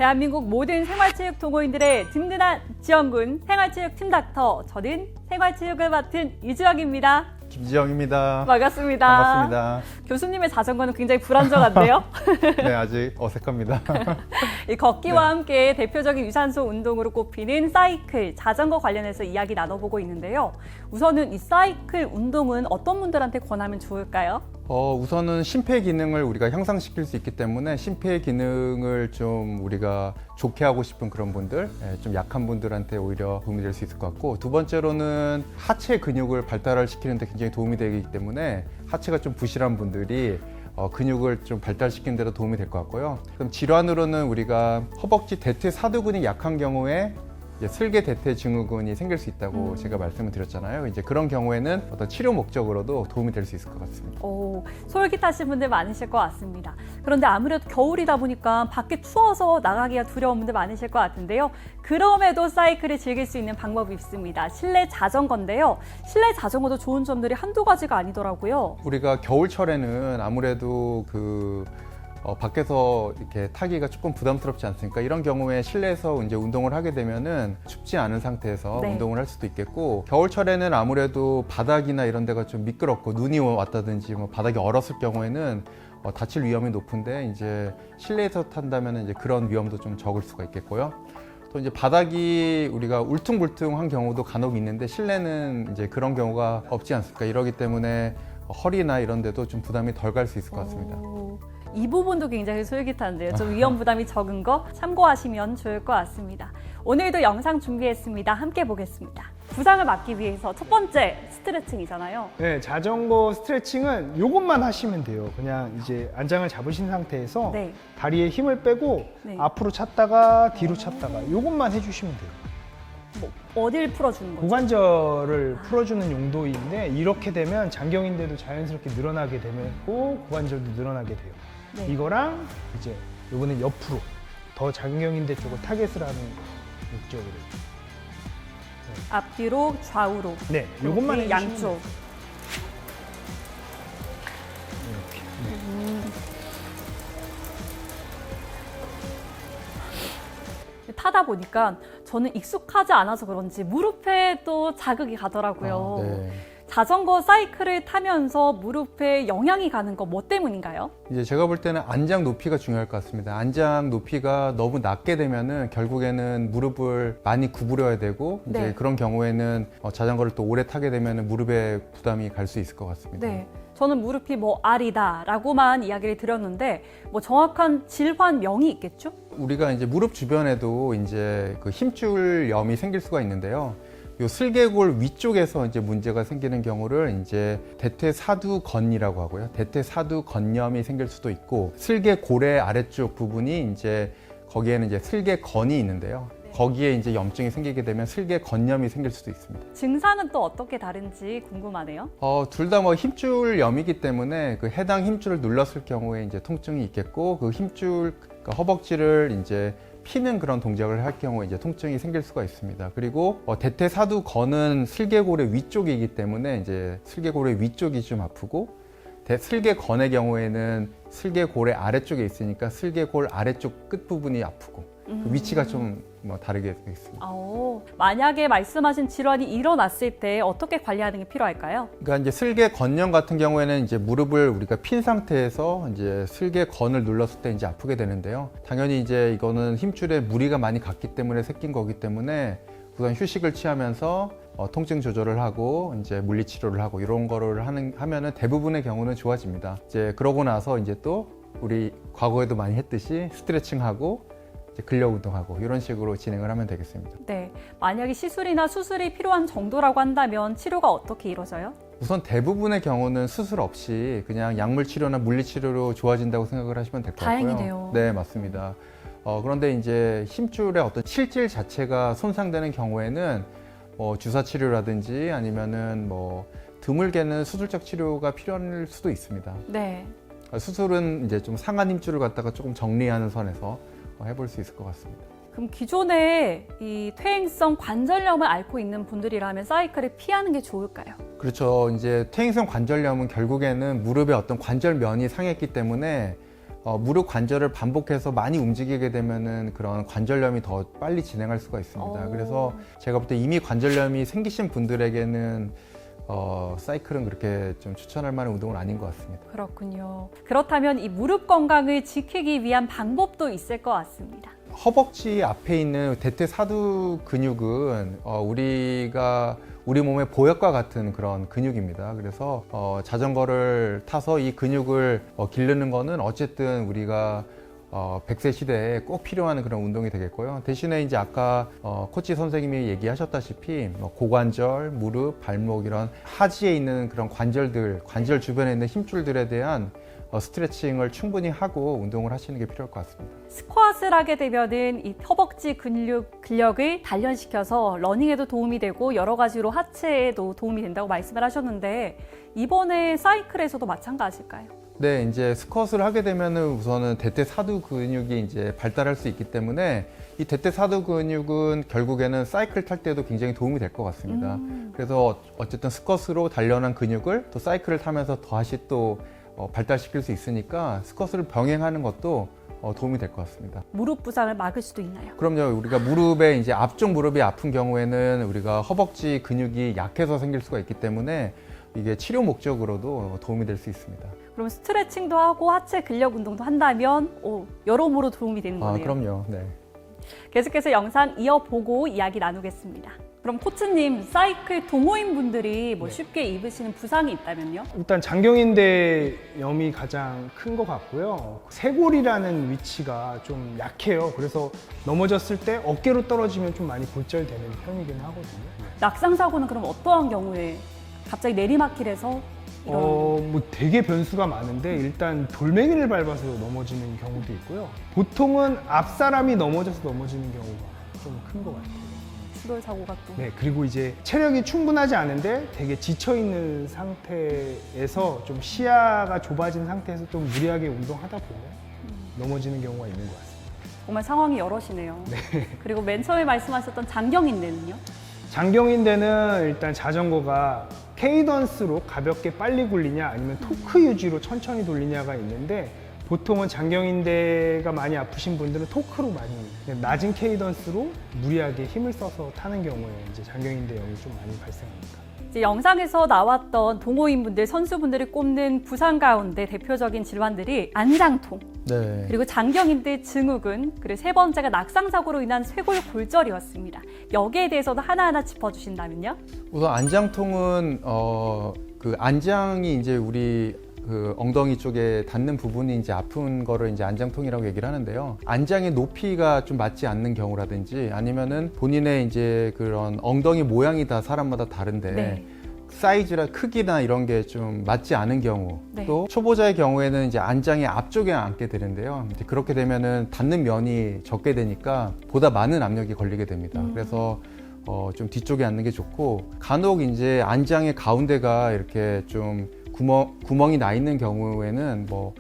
대한민국 모든 생활체육 동호인들의 든든한 지원군 생활체육 팀닥터, 저는 생활체육을 맡은 이주영입니다. 김지영입니다. 반갑습니다. 반갑습니다. 교수님의 자전거는 굉장히 불안정한데요. 네, 아직 어색합니다. 이 걷기와 네. 함께 대표적인 유산소 운동으로 꼽히는 사이클, 자전거 관련해서 이야기 나눠보고 있는데요. 우선은 이 사이클 운동은 어떤 분들한테 권하면 좋을까요? 우선은 심폐 기능을 우리가 향상시킬 수 있기 때문에 심폐 기능을 좀 우리가 좋게 하고 싶은 그런 분들, 좀 약한 분들한테 오히려 도움이 될 수 있을 것 같고, 두 번째로는 하체 근육을 발달을 시키는 데 굉장히 도움이 되기 때문에 하체가 좀 부실한 분들이 근육을 좀 발달시키는 데도 도움이 될 것 같고요. 그럼 질환으로는 우리가 허벅지 대퇴 사두근이 약한 경우에 이제 슬개 대퇴 증후군이 생길 수 있다고 제가 말씀을 드렸잖아요. 이제 그런 경우에는 어떤 치료 목적으로도 도움이 될 수 있을 것 같습니다. 솔깃하신 분들 많으실 것 같습니다. 그런데 아무래도 겨울이다 보니까 밖에 추워서 나가기가 두려운 분들 많으실 것 같은데요. 그럼에도 사이클을 즐길 수 있는 방법이 있습니다. 실내 자전거인데요. 실내 자전거도 좋은 점들이 한두 가지가 아니더라고요. 우리가 겨울철에는 아무래도 밖에서 이렇게 타기가 조금 부담스럽지 않습니까? 이런 경우에 실내에서 이제 운동을 하게 되면은 춥지 않은 상태에서 네. 운동을 할 수도 있겠고, 겨울철에는 아무래도 바닥이나 이런 데가 좀 미끄럽고 눈이 왔다든지 바닥이 얼었을 경우에는 다칠 위험이 높은데, 이제 실내에서 탄다면 이제 그런 위험도 좀 적을 수가 있겠고요. 또 이제 바닥이 우리가 울퉁불퉁한 경우도 간혹 있는데 실내는 이제 그런 경우가 없지 않습니까? 이러기 때문에 허리나 이런 데도 좀 부담이 덜 갈 수 있을 것 같습니다. 이 부분도 굉장히 솔깃한데요. 좀 위험 부담이 적은 거 참고하시면 좋을 것 같습니다. 오늘도 영상 준비했습니다. 함께 보겠습니다. 부상을 막기 위해서 첫 번째 스트레칭이잖아요. 네, 자전거 스트레칭은 이것만 하시면 돼요. 그냥 이제 안장을 잡으신 상태에서 네. 다리에 힘을 빼고 네. 앞으로 찼다가 뒤로 찼다가 이것만 해주시면 돼요. 어딜 풀어주는 거죠? 고관절을 풀어주는 용도인데, 이렇게 되면 장경인대도 자연스럽게 늘어나게 되고 고관절도 늘어나게 돼요. 네. 이거랑 이제 요거는 옆으로 더 장경인대 쪽을 타겟을 하는 목적으로. 앞뒤로 좌우로. 네, 요것만 이렇게 해주시면 양쪽. 돼요. 이렇게. 타다 보니까 저는 익숙하지 않아서 그런지 무릎에 또 자극이 가더라고요. 네. 자전거 사이클을 타면서 무릎에 영향이 가는 거 뭐 때문인가요? 이제 제가 볼 때는 안장 높이가 중요할 것 같습니다. 안장 높이가 너무 낮게 되면은 결국에는 무릎을 많이 구부려야 되고, 이제 네. 그런 경우에는 자전거를 또 오래 타게 되면은 무릎에 부담이 갈 수 있을 것 같습니다. 네. 저는 무릎이 R이다라고만 이야기를 드렸는데 정확한 질환명이 있겠죠? 우리가 이제 무릎 주변에도 이제 그 힘줄염이 생길 수가 있는데요. 요 슬개골 위쪽에서 이제 문제가 생기는 경우를 이제 대퇴사두건이라고 하고요. 대퇴사두건염이 생길 수도 있고, 슬개골의 아래쪽 부분이 이제 거기에는 이제 슬개건이 있는데요. 거기에 이제 염증이 생기게 되면 슬개건염이 생길 수도 있습니다. 증상은 또 어떻게 다른지 궁금하네요. 둘 다 힘줄염이기 때문에 그 해당 힘줄을 눌렀을 경우에 이제 통증이 있겠고, 그 힘줄, 그러니까 허벅지를 이제 피는 그런 동작을 할 경우에 이제 통증이 생길 수가 있습니다. 그리고 대퇴사두건은 슬개골의 위쪽이기 때문에 이제 슬개골의 위쪽이 좀 아프고, 슬개건의 경우에는 슬개골의 아래쪽에 있으니까 슬개골 아래쪽 끝부분이 아프고, 그 위치가 좀 다르게 있습니다. 만약에 말씀하신 질환이 일어났을 때 어떻게 관리하는 게 필요할까요? 그러니까 이제 슬개건염 같은 경우에는 이제 무릎을 우리가 핀 상태에서 이제 슬개건을 눌렀을 때 이제 아프게 되는데요. 당연히 이제 이거는 힘줄에 무리가 많이 갔기 때문에 생긴 거기 때문에 우선 휴식을 취하면서 통증 조절을 하고 이제 물리 치료를 하고 이런 거를 하면은 대부분의 경우는 좋아집니다. 이제 그러고 나서 이제 또 우리 과거에도 많이 했듯이 스트레칭하고 근력 운동하고 이런 식으로 진행을 하면 되겠습니다. 네, 만약에 시술이나 수술이 필요한 정도라고 한다면 치료가 어떻게 이루어져요? 우선 대부분의 경우는 수술 없이 그냥 약물 치료나 물리 치료로 좋아진다고 생각을 하시면 될 것 같고요. 다행이네요. 네, 맞습니다. 그런데 이제 힘줄의 어떤 실질 자체가 손상되는 경우에는 주사 치료라든지 아니면은 드물게는 수술적 치료가 필요할 수도 있습니다. 네. 수술은 이제 좀 상한 힘줄을 갖다가 조금 정리하는 선에서 해볼 수 있을 것 같습니다. 그럼 기존에 이 퇴행성 관절염을 앓고 있는 분들이라면 사이클을 피하는 게 좋을까요? 그렇죠. 이제 퇴행성 관절염은 결국에는 무릎의 어떤 관절면이 상했기 때문에 무릎 관절을 반복해서 많이 움직이게 되면은 그런 관절염이 더 빨리 진행할 수가 있습니다. 그래서 제가 볼 때 이미 관절염이 생기신 분들에게는 사이클은 그렇게 좀 추천할 만한 운동은 아닌 것 같습니다. 그렇군요. 그렇다면 이 무릎 건강을 지키기 위한 방법도 있을 것 같습니다. 허벅지 앞에 있는 대퇴사두 근육은 우리 몸의 보약과 같은 그런 근육입니다. 그래서 자전거를 타서 이 근육을 기르는 거는 어쨌든 우리가 100세 시대에 꼭 필요한 그런 운동이 되겠고요. 대신에 이제 아까 코치 선생님이 얘기하셨다시피 고관절, 무릎, 발목 이런 하지에 있는 그런 관절 주변에 있는 힘줄들에 대한 스트레칭을 충분히 하고 운동을 하시는 게 필요할 것 같습니다. 스쿼트를 하게 되면은 이 허벅지 근력을 단련시켜서 러닝에도 도움이 되고 여러 가지로 하체에도 도움이 된다고 말씀을 하셨는데 이번에 사이클에서도 마찬가지일까요? 네, 이제 스쿼트를 하게 되면은 우선은 대퇴사두 근육이 이제 발달할 수 있기 때문에 이 대퇴사두 근육은 결국에는 사이클 탈 때도 굉장히 도움이 될 것 같습니다. 그래서 어쨌든 스쿼트로 단련한 근육을 또 사이클을 타면서 다시 또 발달시킬 수 있으니까 스쿼트를 병행하는 것도 도움이 될 것 같습니다. 무릎 부상을 막을 수도 있나요? 그럼요. 우리가 무릎에 이제 앞쪽 무릎이 아픈 경우에는 우리가 허벅지 근육이 약해서 생길 수가 있기 때문에 이게 치료 목적으로도 도움이 될 수 있습니다. 그럼 스트레칭도 하고 하체 근력 운동도 한다면 여러모로 도움이 되는 거네요. 그럼요. 네. 계속해서 영상 이어보고 이야기 나누겠습니다. 그럼 코치님, 사이클 동호인 분들이 쉽게 입으시는 부상이 있다면요? 일단 장경인대염이 가장 큰 것 같고요. 쇄골이라는 위치가 좀 약해요. 그래서 넘어졌을 때 어깨로 떨어지면 좀 많이 골절되는 편이긴 하거든요. 낙상 사고는 그럼 어떠한 경우에 갑자기 내리막길에서 이런 되게 변수가 많은데 일단 돌멩이를 밟아서 넘어지는 경우도 있고요. 보통은 앞 사람이 넘어져서 넘어지는 경우가 좀 큰 것 같아요. 추돌 사고가 또 네, 그리고 이제 체력이 충분하지 않은데 되게 지쳐 있는 상태에서 좀 시야가 좁아진 상태에서 좀 무리하게 운동하다 보면 넘어지는 경우가 있는 것 같습니다. 정말 상황이 여럿이네요. 그리고 맨 처음에 말씀하셨던 장경인대는요? 장경인대는 일단 자전거가 케이던스로 가볍게 빨리 굴리냐 아니면 토크 유지로 천천히 돌리냐가 있는데 보통은 장경인대가 많이 아프신 분들은 토크로 많이 낮은 케이던스로 무리하게 힘을 써서 타는 경우에 이제 장경인대염이 좀 많이 발생합니다. 이제 영상에서 나왔던 동호인분들, 선수분들이 꼽는 부상 가운데 대표적인 질환들이 안장통, 네. 그리고 장경인대 증후군, 그리고 세 번째가 낙상 사고로 인한 쇄골 골절이었습니다. 여기에 대해서도 하나하나 짚어주신다면요? 우선 안장통은 그 안장이 이제 우리 그 엉덩이 쪽에 닿는 부분이 이제 아픈 거를 이제 안장통이라고 얘기를 하는데요. 안장의 높이가 좀 맞지 않는 경우라든지 아니면은 본인의 이제 그런 엉덩이 모양이 다 사람마다 다른데 사이즈나 크기나 이런 게 좀 맞지 않은 경우 또 초보자의 경우에는 이제 안장의 앞쪽에 앉게 되는데요. 이제 그렇게 되면은 닿는 면이 적게 되니까 보다 많은 압력이 걸리게 됩니다. 그래서 좀 뒤쪽에 앉는 게 좋고 간혹 이제 안장의 가운데가 이렇게 좀 구멍이 나 있는 경우에는 뭐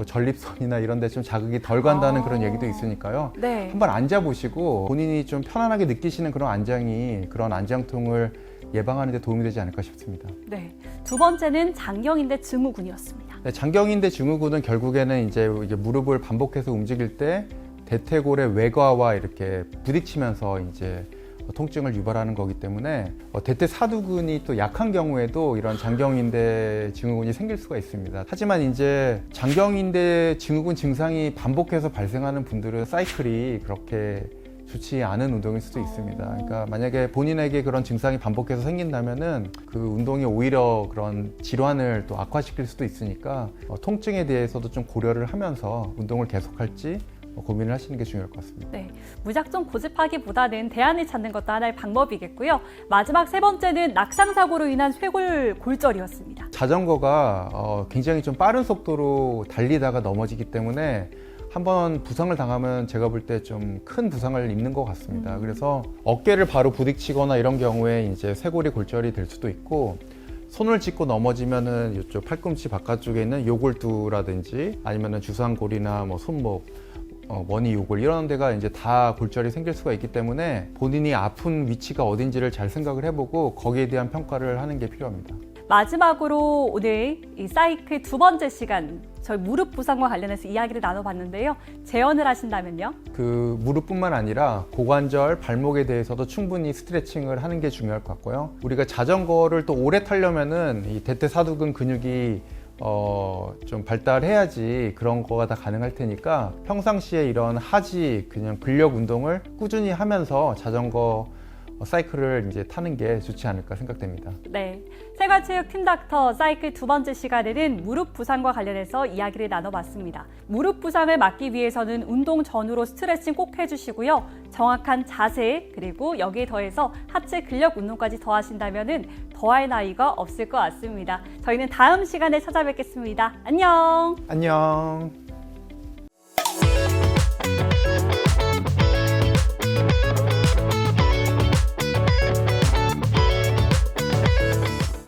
전립선이나 이런 데 좀 자극이 덜 간다는 그런 얘기도 있으니까요. 한번 앉아보시고 본인이 좀 편안하게 느끼시는 그런 안장이 그런 안장통을 예방하는 데 도움이 되지 않을까 싶습니다. 네. 두 번째는 장경인대 증후군이었습니다. 네, 장경인대 증후군은 결국에는 이제 무릎을 반복해서 움직일 때 대퇴골의 외과와 이렇게 부딪히면서 이제 통증을 유발하는 거기 때문에 대퇴사두근이 또 약한 경우에도 이런 장경인대 증후군이 생길 수가 있습니다. 하지만 이제 장경인대 증후군 증상이 반복해서 발생하는 분들은 사이클이 그렇게 좋지 않은 운동일 수도 있습니다. 그러니까 만약에 본인에게 그런 증상이 반복해서 생긴다면은 그 운동이 오히려 그런 질환을 또 악화시킬 수도 있으니까 통증에 대해서도 좀 고려를 하면서 운동을 계속할지 고민을 하시는 게 중요할 것 같습니다. 네, 무작정 고집하기보다는 대안을 찾는 것도 하나의 방법이겠고요. 마지막 세 번째는 낙상 사고로 인한 쇄골 골절이었습니다. 자전거가 굉장히 좀 빠른 속도로 달리다가 넘어지기 때문에 한번 부상을 당하면 제가 볼 때 좀 큰 부상을 입는 것 같습니다. 그래서 어깨를 바로 부딪히거나 이런 경우에 이제 쇄골이 골절이 될 수도 있고 손을 짚고 넘어지면은 이쪽 팔꿈치 바깥쪽에 있는 요골두라든지 아니면은 주상골이나 뭐 손목 머니 요골 이런 데가 이제 다 골절이 생길 수가 있기 때문에 본인이 아픈 위치가 어딘지를 잘 생각을 해보고 거기에 대한 평가를 하는 게 필요합니다. 마지막으로 오늘 이 사이클 두 번째 시간 저희 무릎 부상과 관련해서 이야기를 나눠봤는데요. 재현을 하신다면요? 그 무릎뿐만 아니라 고관절, 발목에 대해서도 충분히 스트레칭을 하는 게 중요할 것 같고요. 우리가 자전거를 또 오래 타려면은 이 대퇴사두근 근육이 좀 발달해야지 그런 거가 다 가능할 테니까 평상시에 이런 하지 그냥 근력 운동을 꾸준히 하면서 자전거 사이클을 이제 타는 게 좋지 않을까 생각됩니다. 네, 생활체육 팀닥터 사이클 두 번째 시간에는 무릎 부상과 관련해서 이야기를 나눠봤습니다. 무릎 부상을 막기 위해서는 운동 전후로 스트레칭 꼭 해주시고요. 정확한 자세 그리고 여기에 더해서 하체 근력 운동까지 더하신다면은 더할 나위가 없을 것 같습니다. 저희는 다음 시간에 찾아뵙겠습니다. 안녕. 안녕.